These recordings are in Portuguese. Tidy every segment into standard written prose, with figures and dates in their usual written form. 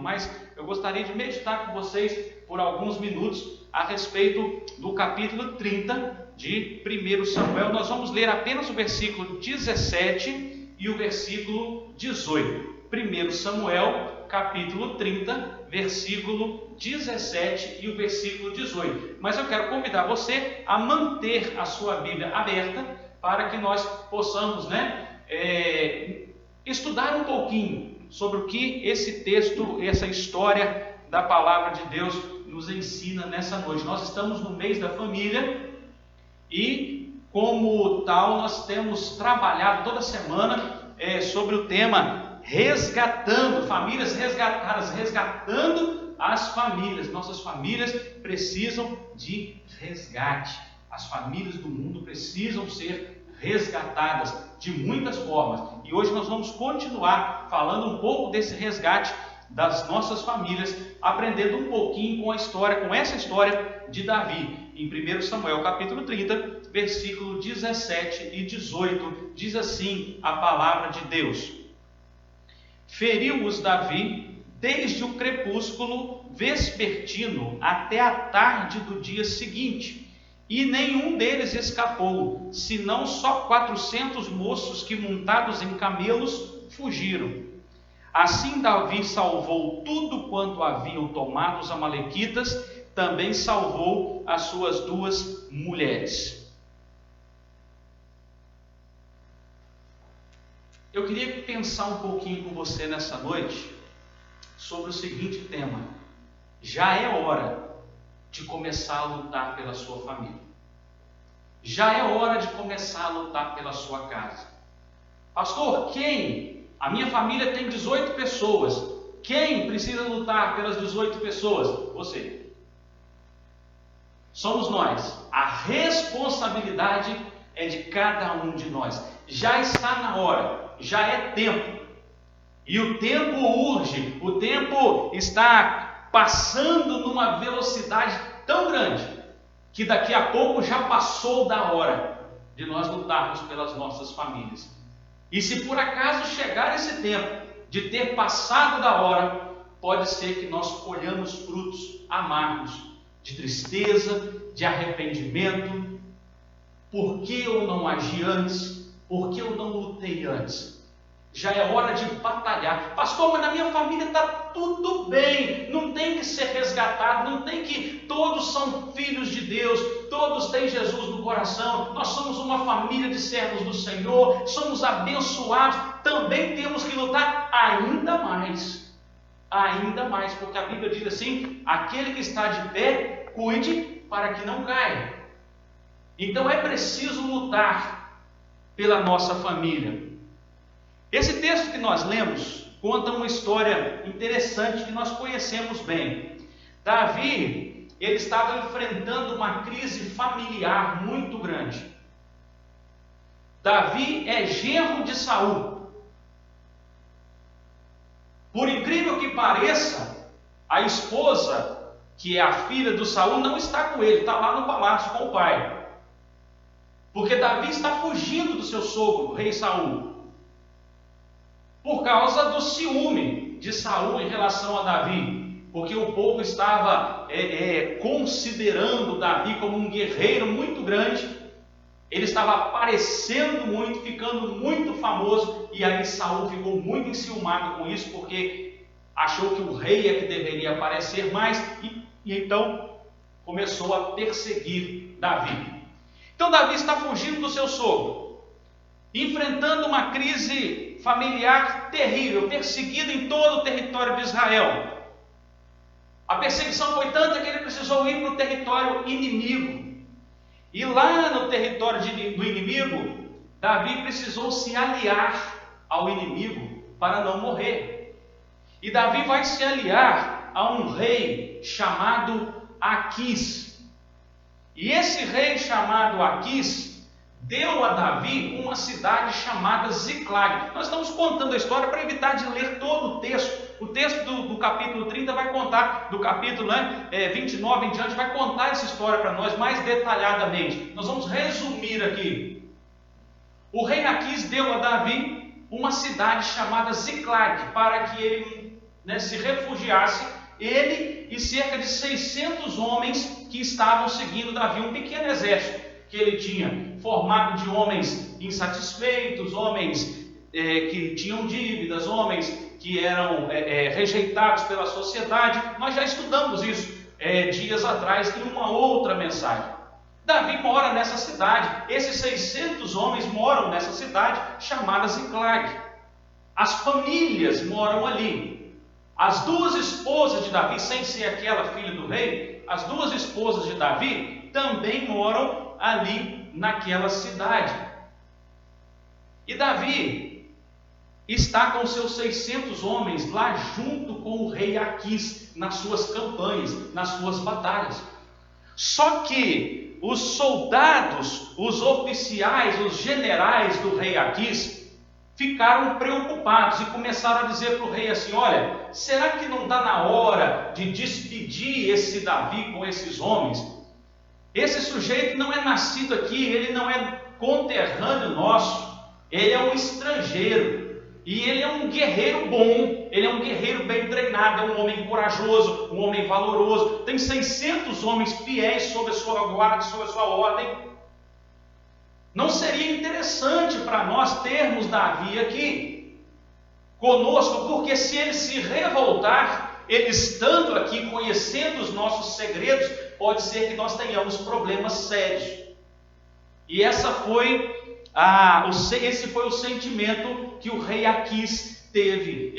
mas eu gostaria de meditar com vocês por alguns minutos a respeito do capítulo 30 de 1 Samuel. Nós vamos ler apenas o versículo 17 e o versículo 18. 1 Samuel, capítulo 30, versículo 17 e o versículo 18. Mas eu quero convidar você a manter a sua Bíblia aberta para que nós possamos, estudar um pouquinho sobre o que esse texto, essa história da palavra de Deus nos ensina nessa noite. Nós estamos no mês da família e, como tal, nós temos trabalhado toda semana sobre o tema resgatando, famílias resgatadas, resgatando as famílias. Nossas famílias precisam de resgate. As famílias do mundo precisam ser resgatadas de muitas formas. E hoje nós vamos continuar falando um pouco desse resgate das nossas famílias, aprendendo um pouquinho com essa história de Davi. Em 1 Samuel capítulo 30, versículo 17 e 18, diz assim a palavra de Deus: Feriu-os Davi desde o crepúsculo vespertino até a tarde do dia seguinte, e nenhum deles escapou, senão só 400 moços que, montados em camelos, fugiram. Assim Davi salvou tudo quanto haviam tomado os amalequitas, também salvou as suas 2 mulheres. Eu queria pensar um pouquinho com você nessa noite sobre o seguinte tema: já é hora de começar a lutar pela sua família. Já é hora de começar a lutar pela sua casa. Pastor, quem? A minha família tem 18 pessoas. Quem precisa lutar pelas 18 pessoas? Você. Somos nós. A responsabilidade é de cada um de nós. Já está na hora, já é tempo. E o tempo urge, o tempo está passando numa velocidade tão grande que daqui a pouco já passou da hora de nós lutarmos pelas nossas famílias. E se por acaso chegar esse tempo de ter passado da hora, pode ser que nós colhamos frutos amargos, de tristeza, de arrependimento. Por que eu não agi antes? Por que eu não lutei antes? Já é hora de batalhar. Pastor, mas na minha família está tudo bem, não tem que ser resgatado, não tem que... Todos são filhos de Deus, todos têm Jesus no coração, nós somos uma família de servos do Senhor, somos abençoados. Também temos que lutar ainda mais, porque a Bíblia diz assim: aquele que está de pé, cuide para que não caia. Então é preciso lutar pela nossa família. Esse texto que nós lemos conta uma história interessante que nós conhecemos bem. Davi, ele estava enfrentando uma crise familiar muito grande. Davi é genro de Saul. Por incrível que pareça, a esposa, que é a filha do Saul, não está com ele, está lá no palácio com o pai. Porque Davi está fugindo do seu sogro, o rei Saul, por causa do ciúme de Saul em relação a Davi, porque o povo estava considerando Davi como um guerreiro muito grande. Ele estava aparecendo muito, ficando muito famoso, e aí Saul ficou muito enciumado com isso, porque achou que o rei é que deveria aparecer mais, e então começou a perseguir Davi. Então Davi está fugindo do seu sogro, enfrentando uma crise familiar terrível, perseguido em todo o território de Israel. A perseguição foi tanta que ele precisou ir para o território inimigo. E lá no território do inimigo, Davi precisou se aliar ao inimigo para não morrer. E Davi vai se aliar a um rei chamado Aquis. E esse rei chamado Aquis deu a Davi uma cidade chamada Ziclag. Nós estamos contando a história para evitar de ler todo o texto. O texto do capítulo 30 vai contar, do capítulo 29 em diante, vai contar essa história para nós mais detalhadamente. Nós vamos resumir aqui. O rei Aquis deu a Davi uma cidade chamada Ziclag, para que ele né, se refugiasse, ele e cerca de 600 homens que estavam seguindo Davi, um pequeno exército que ele tinha, formado de homens insatisfeitos, homens que tinham dívidas, homens que eram rejeitados pela sociedade. Nós já estudamos isso dias atrás em uma outra mensagem. Davi mora nessa cidade, esses 600 homens moram nessa cidade chamada Ziclag. As famílias moram ali. As duas esposas de Davi, sem ser aquela filha do rei, as duas esposas de Davi também moram ali naquela cidade. E Davi está com seus 600 homens lá junto com o rei Aquis nas suas campanhas, nas suas batalhas. Só que os soldados, os oficiais, os generais do rei Aquis ficaram preocupados e começaram a dizer para o rei assim: olha, será que não está na hora de despedir esse Davi com esses homens? Esse sujeito não é nascido aqui, ele não é conterrâneo nosso, ele é um estrangeiro. E ele é um guerreiro bom, ele é um guerreiro bem treinado, é um homem corajoso, um homem valoroso. Tem 600 homens fiéis sob a sua guarda, sob a sua ordem. Não seria interessante para nós termos Davi aqui conosco, porque se ele se revoltar, ele estando aqui, conhecendo os nossos segredos, pode ser que nós tenhamos problemas sérios. E esse foi o sentimento que o rei Aquis teve,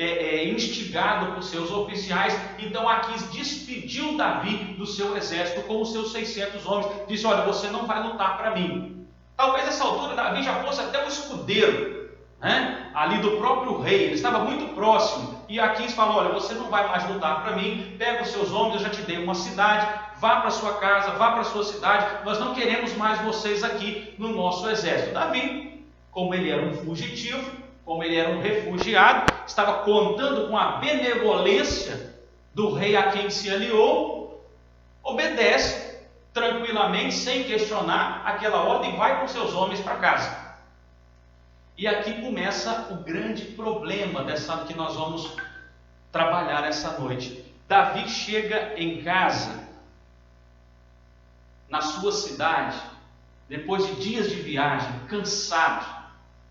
instigado por seus oficiais. Então Aquis despediu Davi do seu exército com os seus 600 homens. Disse: olha, você não vai lutar para mim. Talvez nessa altura Davi já fosse até o escudeiro, né, ali do próprio rei. Ele estava muito próximo. E Aquis falou: olha, você não vai mais lutar para mim. Pega os seus homens, eu já te dei uma cidade. Vá para sua casa, vá para a sua cidade. Nós não queremos mais vocês aqui no nosso exército. Davi, como ele era um fugitivo, como ele era um refugiado, estava contando com a benevolência do rei a quem se aliou, obedece tranquilamente, sem questionar aquela ordem, vai com seus homens para casa. E aqui começa o grande problema que nós vamos trabalhar essa noite. Davi chega em casa, na sua cidade, depois de dias de viagem, cansados,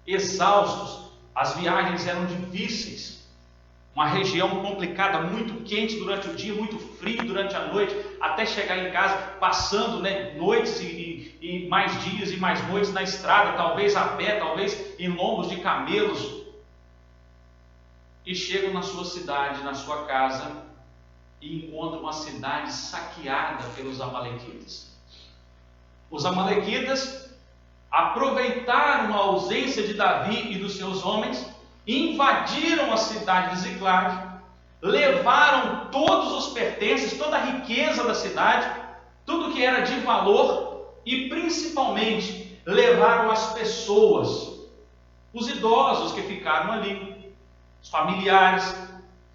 exaustos. As viagens eram difíceis, uma região complicada, muito quente durante o dia, muito frio durante a noite, até chegar em casa, passando, noites e mais dias e mais noites na estrada, talvez a pé, talvez em lombos de camelos. E chegam na sua cidade, na sua casa, e encontram uma cidade saqueada pelos amalequitas. Os amalequitas aproveitaram a ausência de Davi e dos seus homens, invadiram a cidade de Ziclag, levaram todos os pertences, toda a riqueza da cidade, tudo que era de valor, e principalmente levaram as pessoas, os idosos que ficaram ali, os familiares,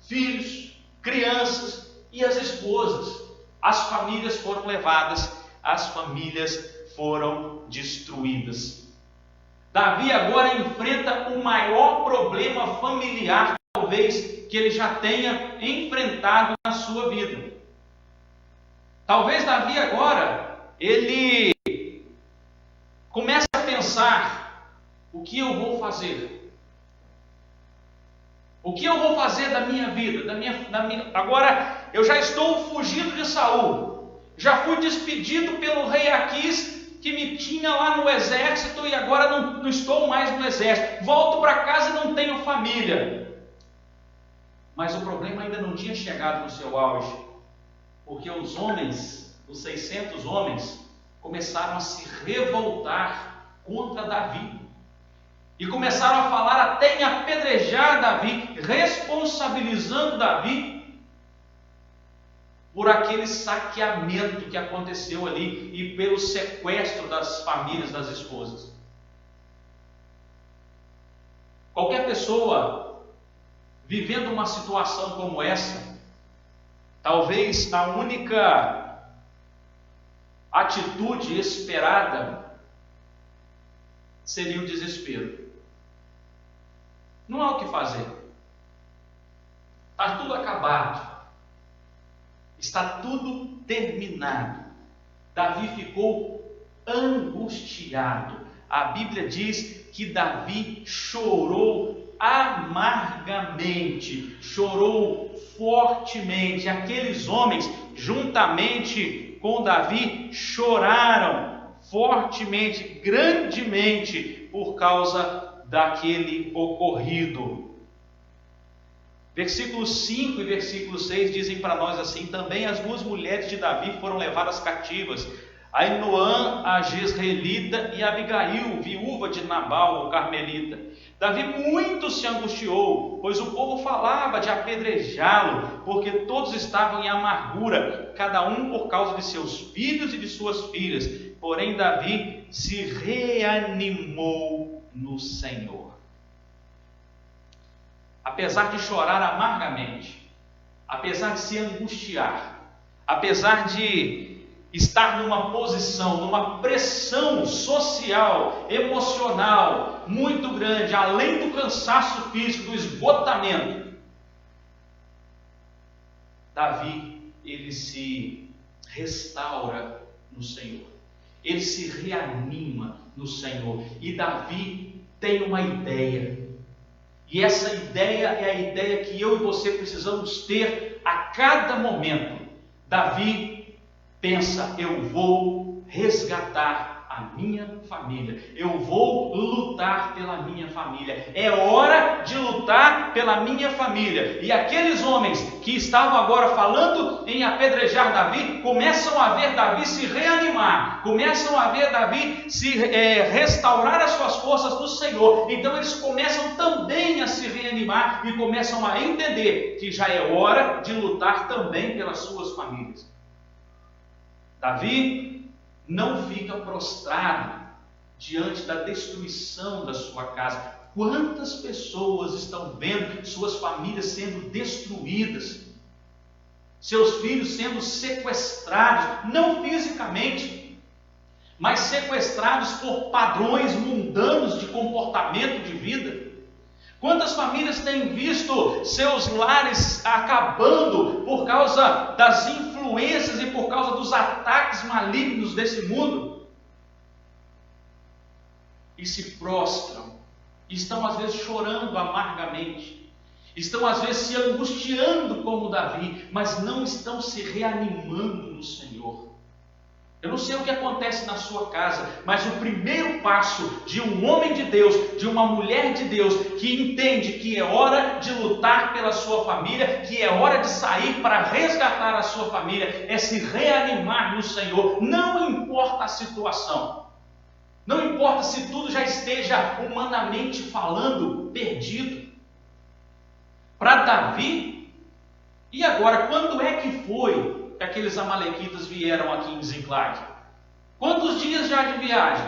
filhos, crianças e as esposas. As famílias foram levadas, as famílias foram destruídas. Davi agora enfrenta o maior problema familiar, talvez, que ele já tenha enfrentado na sua vida. Talvez Davi agora, ele comece a pensar: o que eu vou fazer? O que eu vou fazer da minha vida? Agora eu já estou fugindo de Saul, já fui despedido pelo rei Aquis, que me tinha lá no exército, e agora não estou mais no exército. Volto para casa e não tenho família. Mas o problema ainda não tinha chegado no seu auge, porque os homens, os 600 homens, começaram a se revoltar contra Davi. E começaram a falar até em apedrejar Davi, responsabilizando Davi por aquele saqueamento que aconteceu ali e pelo sequestro das famílias das esposas. Qualquer pessoa vivendo uma situação como essa, talvez a única atitude esperada seria o desespero. Não há o que fazer. está tudo acabado, está tudo terminado. Davi ficou angustiado. A Bíblia diz que Davi chorou amargamente, chorou fortemente. Aqueles homens, juntamente com Davi, choraram fortemente, grandemente, por causa daquele ocorrido. Versículos 5 e versículo 6 dizem para nós assim: também as duas mulheres de Davi foram levadas cativas, Ainoã, a Jezreelita, e Abigail, viúva de Nabal, o carmelita. Davi muito se angustiou, pois o povo falava de apedrejá-lo, porque todos estavam em amargura, cada um por causa de seus filhos e de suas filhas. Porém Davi se reanimou no Senhor. Apesar de chorar amargamente, apesar de se angustiar, apesar de estar numa posição, numa pressão social, emocional muito grande, além do cansaço físico, do esgotamento, Davi, ele se restaura no Senhor, ele se reanima no Senhor. E Davi tem uma ideia, e essa ideia é a ideia que eu e você precisamos ter a cada momento. Davi pensa: eu vou resgatar a minha família, eu vou lutar pela minha família, é hora de lutar pela minha família. E aqueles homens que estavam agora falando em apedrejar Davi, começam a ver Davi se reanimar, começam a ver Davi se restaurar as suas forças no Senhor. Então eles começam também a se reanimar e começam a entender que já é hora de lutar também pelas suas famílias. Davi não fica prostrado diante da destruição da sua casa. Quantas pessoas estão vendo suas famílias sendo destruídas, seus filhos sendo sequestrados, não fisicamente, mas sequestrados por padrões mundanos de comportamento de vida? Quantas famílias têm visto seus lares acabando por causa das influências e por causa dos ataques malignos desse mundo? E se prostram, estão às vezes chorando amargamente, estão às vezes se angustiando como Davi, mas não estão se reanimando no Senhor. Eu não sei o que acontece na sua casa, mas o primeiro passo de um homem de Deus, de uma mulher de Deus, que entende que é hora de lutar pela sua família, que é hora de sair para resgatar a sua família, é se reanimar no Senhor. Não importa a situação, não importa se tudo já esteja humanamente falando perdido. Para Davi, e agora, quando é que foi que aqueles amalequitas vieram aqui em Ziclag? Quantos dias já de viagem?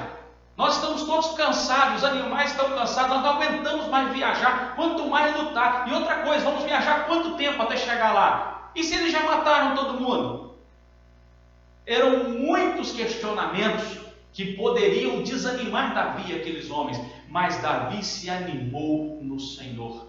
Nós estamos todos cansados, os animais estão cansados, nós não aguentamos mais viajar, quanto mais lutar. E outra coisa, vamos viajar quanto tempo até chegar lá? E se eles já mataram todo mundo? Eram muitos questionamentos que poderiam desanimar Davi e aqueles homens, mas Davi se animou no Senhor.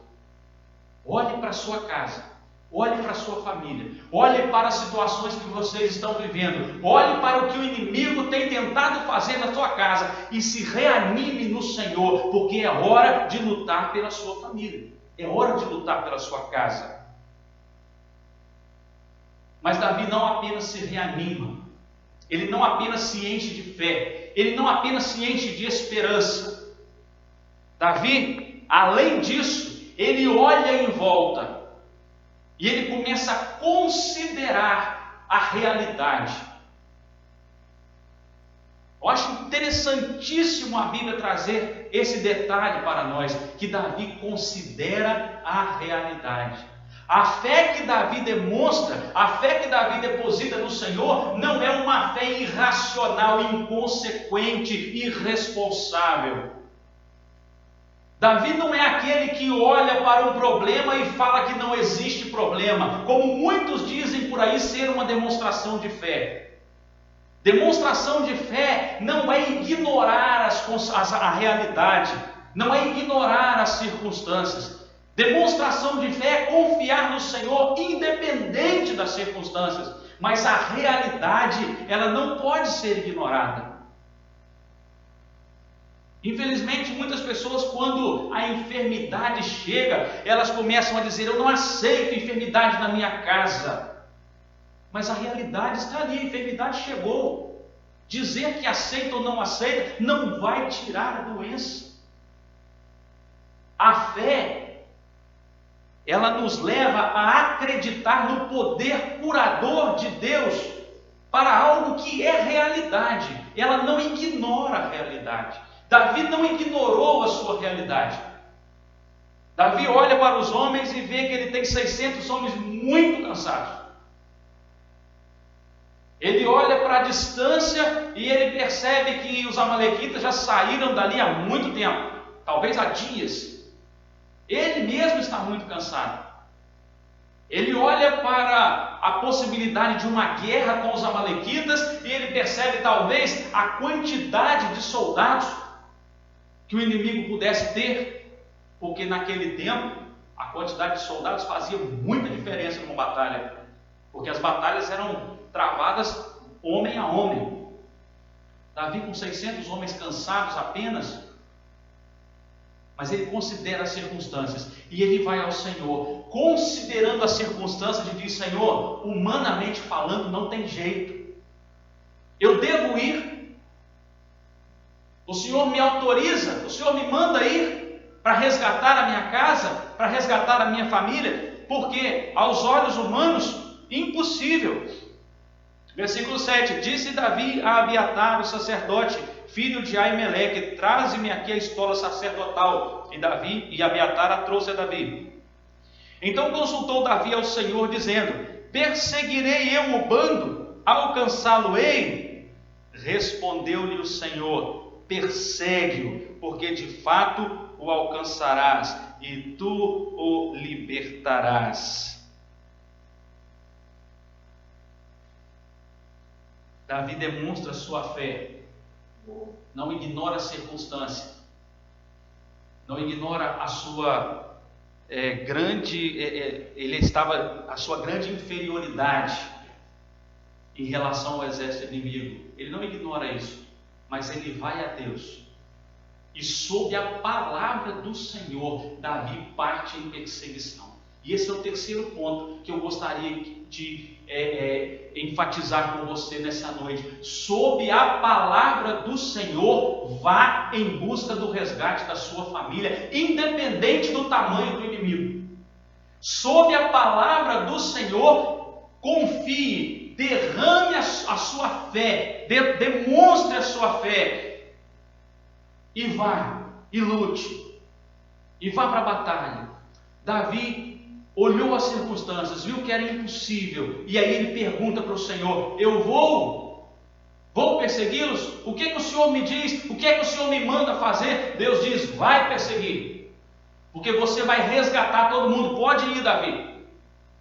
Olhe para a sua casa, olhe para a sua família, olhe para as situações que vocês estão vivendo, olhe para o que o inimigo tem tentado fazer na sua casa e se reanime no Senhor, porque é hora de lutar pela sua família, é hora de lutar pela sua casa. Mas Davi não apenas se reanima, ele não apenas se enche de fé, ele não apenas se enche de esperança. Davi, além disso, ele olha em volta e ele começa a considerar a realidade. Eu acho interessantíssimo a Bíblia trazer esse detalhe para nós, que Davi considera a realidade. A fé que Davi demonstra, a fé que Davi deposita no Senhor, não é uma fé irracional, inconsequente, irresponsável. Davi não é aquele que olha para um problema e fala que não existe problema, como muitos dizem por aí ser uma demonstração de fé. Demonstração de fé não é ignorar a realidade, não é ignorar as circunstâncias. Demonstração de fé é confiar no Senhor independente das circunstâncias, mas a realidade, ela não pode ser ignorada. Infelizmente, muitas pessoas, quando a enfermidade chega, elas começam a dizer: eu não aceito enfermidade na minha casa. Mas a realidade está ali, a enfermidade chegou. Dizer que aceita ou não aceita não vai tirar a doença. A fé, ela nos leva a acreditar no poder curador de Deus para algo que é realidade. Ela não ignora a realidade. Davi não ignorou a sua realidade. Davi olha para os homens e vê que ele tem 600 homens muito cansados. Ele olha para a distância e ele percebe que os amalequitas já saíram dali há muito tempo, talvez há dias. Ele mesmo está muito cansado. Ele olha para a possibilidade de uma guerra com os amalequitas e ele percebe talvez a quantidade de soldados que o inimigo pudesse ter, porque naquele tempo a quantidade de soldados fazia muita diferença numa batalha, porque as batalhas eram travadas homem a homem. Davi, com 600 homens cansados apenas, mas ele considera as circunstâncias e ele vai ao Senhor, considerando as circunstâncias, e diz: Senhor, humanamente falando, não tem jeito, eu devo ir? O Senhor me autoriza? O Senhor me manda ir para resgatar a minha casa, para resgatar a minha família? Porque aos olhos humanos, impossível. Versículo 7, disse Davi a Abiatar, o sacerdote, filho de Aimeleque: traze-me aqui a estola sacerdotal. E Abiatar a trouxe a Davi. Então consultou Davi ao Senhor, dizendo: perseguirei eu o bando? Alcançá-lo-ei? Respondeu-lhe o Senhor: persegue-o, porque de fato o alcançarás, e tu o libertarás. Davi demonstra sua fé, não ignora a circunstância, não ignora a sua a sua grande inferioridade em relação ao exército inimigo. Ele não ignora isso, mas ele vai a Deus. E sob a palavra do Senhor, Davi parte em perseguição. E esse é o terceiro ponto que eu gostaria de enfatizar com você nessa noite. Sob a palavra do Senhor, vá em busca do resgate da sua família, independente do tamanho do inimigo. Sob a palavra do Senhor, confie, derrame a sua fé, demonstre a sua fé, e vá, e lute, e vá para a batalha. Davi olhou as circunstâncias, viu que era impossível, e aí ele pergunta para o Senhor: eu vou persegui-los? O que o Senhor me diz? O que o Senhor me manda fazer? Deus diz: vai perseguir, porque você vai resgatar todo mundo. Pode ir, Davi,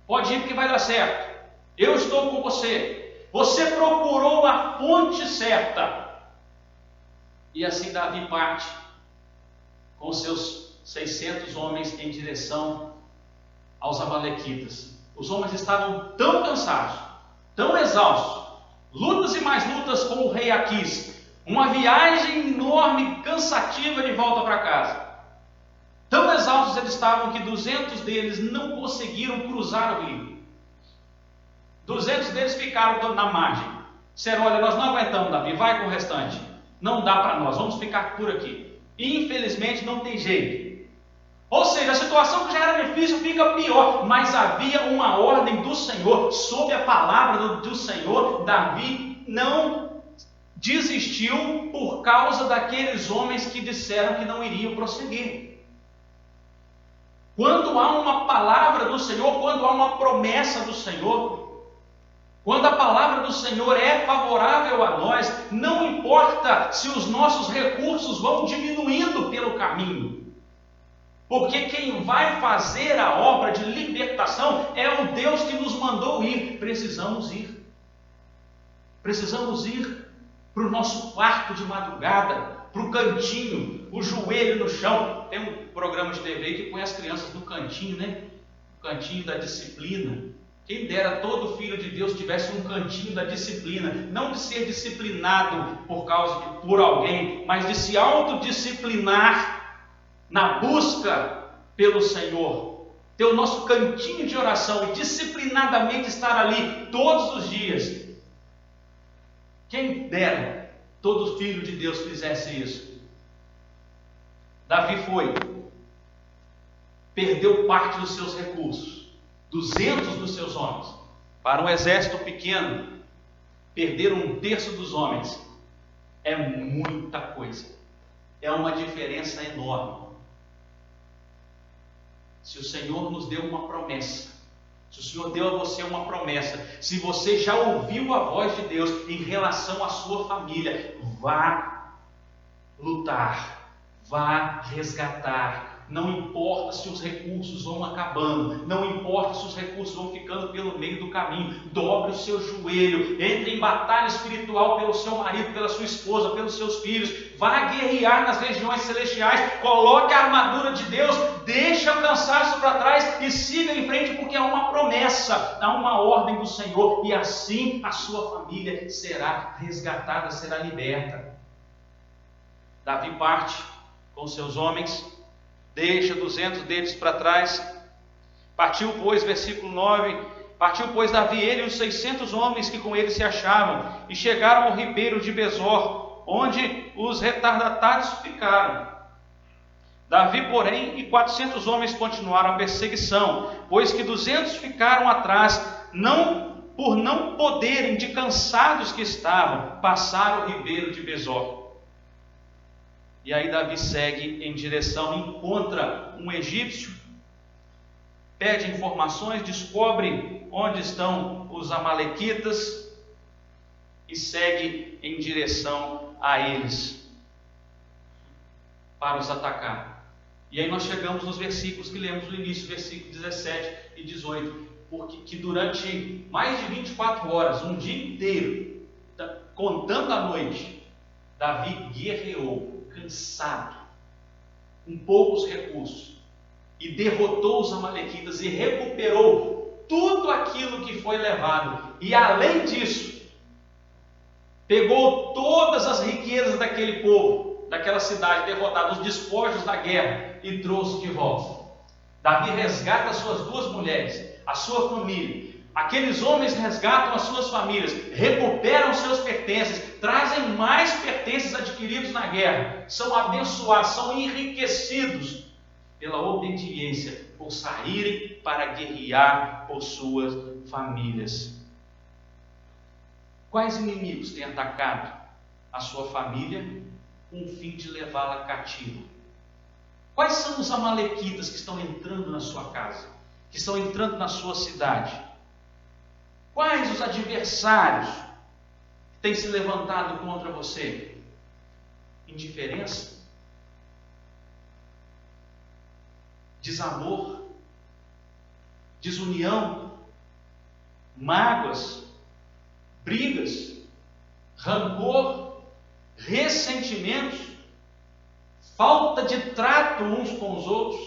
pode ir, porque vai dar certo. Eu estou com você. Você procurou a fonte certa. E assim Davi parte com seus 600 homens em direção aos amalequitas. Os homens estavam tão cansados, tão exaustos, lutas e mais lutas com o rei Aquis, uma viagem enorme, cansativa de volta para casa. Tão exaustos eles estavam que 200 deles não conseguiram cruzar o rio. 200 deles ficaram na margem. Disseram: olha, nós não aguentamos, Davi, vai com o restante. Não dá para nós, vamos ficar por aqui. E infelizmente não tem jeito. Ou seja, a situação que já era difícil fica pior, mas havia uma ordem do Senhor. Sob a palavra do Senhor, Davi não desistiu por causa daqueles homens que disseram que não iriam prosseguir. Quando há uma palavra do Senhor, quando há uma promessa do Senhor, quando a palavra do Senhor é favorável a nós, não importa se os nossos recursos vão diminuindo pelo caminho, porque quem vai fazer a obra de libertação é o Deus que nos mandou ir. Precisamos ir para o nosso quarto de madrugada, para o cantinho, o joelho no chão. Tem um programa de TV que põe as crianças no cantinho, né? O cantinho da disciplina. Quem dera todo filho de Deus tivesse um cantinho da disciplina, não de ser disciplinado por alguém, mas de se autodisciplinar na busca pelo Senhor. Ter o nosso cantinho de oração e disciplinadamente estar ali todos os dias. Quem dera todo filho de Deus fizesse isso. Davi perdeu parte dos seus recursos. 200 dos seus homens. Para um exército pequeno, perder 1/3 dos homens é muita coisa. É uma diferença enorme. Se o Senhor nos deu uma promessa, se o Senhor deu a você uma promessa, se você já ouviu a voz de Deus em relação à sua família, vá lutar, vá resgatar. Não importa se os recursos vão acabando, não importa se os recursos vão ficando pelo meio do caminho, dobre o seu joelho, entre em batalha espiritual pelo seu marido, pela sua esposa, pelos seus filhos, vá guerrear nas regiões celestiais, coloque a armadura de Deus, deixe o cansaço para trás e siga em frente, porque há uma promessa, há uma ordem do Senhor, e assim a sua família será resgatada, será liberta. Davi parte com seus homens, deixa 200 deles para trás. Partiu, pois, versículo 9, partiu, pois, Davi, ele e os 600 homens que com ele se achavam, e chegaram ao ribeiro de Besor, onde os retardatários ficaram. Davi, porém, e 400 homens continuaram a perseguição, pois que 200 ficaram atrás, por não poderem, de cansados que estavam, passar o ribeiro de Besor. E aí Davi segue em direção, encontra um egípcio, pede informações, descobre onde estão os amalequitas e segue em direção a eles para os atacar. E aí nós chegamos nos versículos que lemos no início, versículos 17 e 18, porque que durante mais de 24 horas, um dia inteiro, contando a noite, Davi guerreou, cansado, com poucos recursos, e derrotou os amalequitas e recuperou tudo aquilo que foi levado, e além disso, pegou todas as riquezas daquele povo, daquela cidade derrotada, os despojos da guerra, e trouxe de volta. Davi resgata as suas 2 mulheres, a sua família. Aqueles homens resgatam as suas famílias, recuperam seus pertences, trazem mais pertences adquiridos na guerra, são abençoados, são enriquecidos pela obediência, por saírem para guerrear por suas famílias. Quais inimigos têm atacado a sua família com o fim de levá-la cativa? Quais são os amalequitas que estão entrando na sua casa, que estão entrando na sua cidade? Quais os adversários que têm se levantado contra você? Indiferença? Desamor? Desunião? Mágoas? Brigas? Rancor? Ressentimentos? Falta de trato uns com os outros?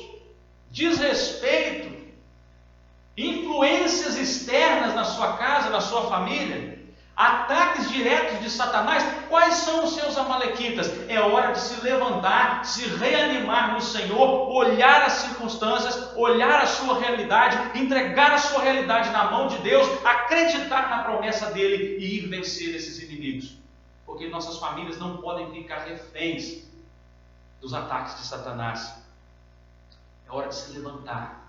Desrespeito? Influências externas na sua casa, na sua família, ataques diretos de Satanás? Quais são os seus amalequitas? É hora de se levantar, se reanimar no Senhor, olhar as circunstâncias, olhar a sua realidade, entregar a sua realidade na mão de Deus, acreditar na promessa dele e ir vencer esses inimigos, porque nossas famílias não podem ficar reféns dos ataques de Satanás. É hora de se levantar,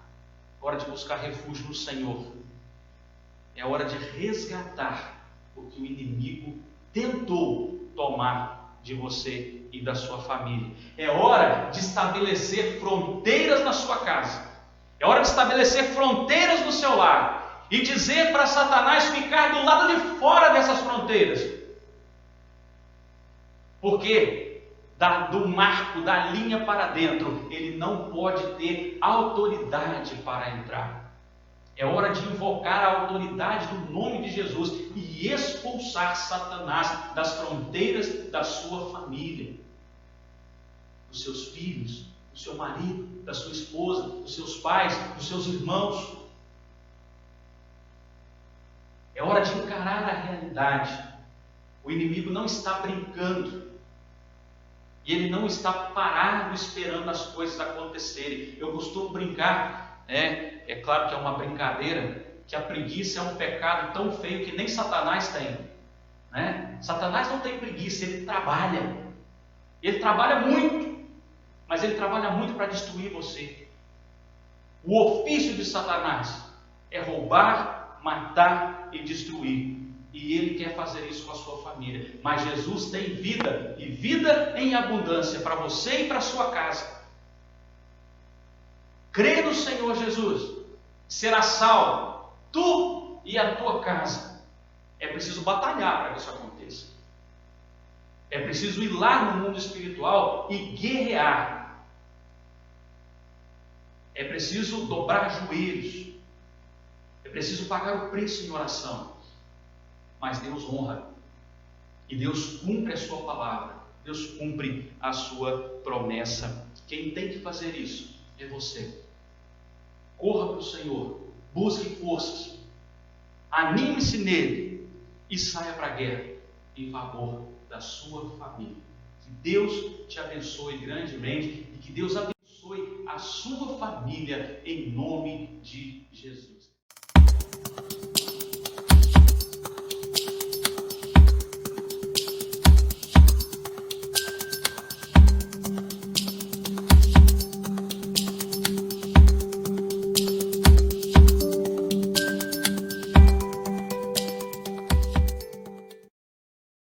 é hora de buscar refúgio no Senhor, é hora de resgatar o que o inimigo tentou tomar de você e da sua família. É hora de estabelecer fronteiras na sua casa, é hora de estabelecer fronteiras no seu lar e dizer para Satanás ficar do lado de fora dessas fronteiras, porque do marco, da linha para dentro, ele não pode ter autoridade para entrar. É hora de invocar a autoridade do nome de Jesus e expulsar Satanás das fronteiras da sua família. dos seus filhos, do seu marido, da sua esposa, dos seus pais, dos seus irmãos. É hora de encarar a realidade. O inimigo não está brincando. E ele não está parado esperando as coisas acontecerem. Eu costumo brincar, é claro que é uma brincadeira, que a preguiça é um pecado tão feio que nem Satanás tem. Né? Satanás não tem preguiça, ele trabalha. Ele trabalha muito, mas ele trabalha muito para destruir você. O ofício de Satanás é roubar, matar e destruir. E ele quer fazer isso com a sua família. Mas Jesus tem vida, e vida em abundância para você e para a sua casa. Crê no Senhor Jesus, será salvo, tu e a tua casa. É preciso batalhar para que isso aconteça. É preciso ir lá no mundo espiritual e guerrear. É preciso dobrar joelhos. É preciso pagar o preço em oração. Mas Deus honra. E Deus cumpre a sua palavra. Deus cumpre a sua promessa. Quem tem que fazer isso é você. Corra para o Senhor. Busque forças. Anime-se nele. E saia para a guerra em favor da sua família. Que Deus te abençoe grandemente. E que Deus abençoe a sua família em nome de Jesus.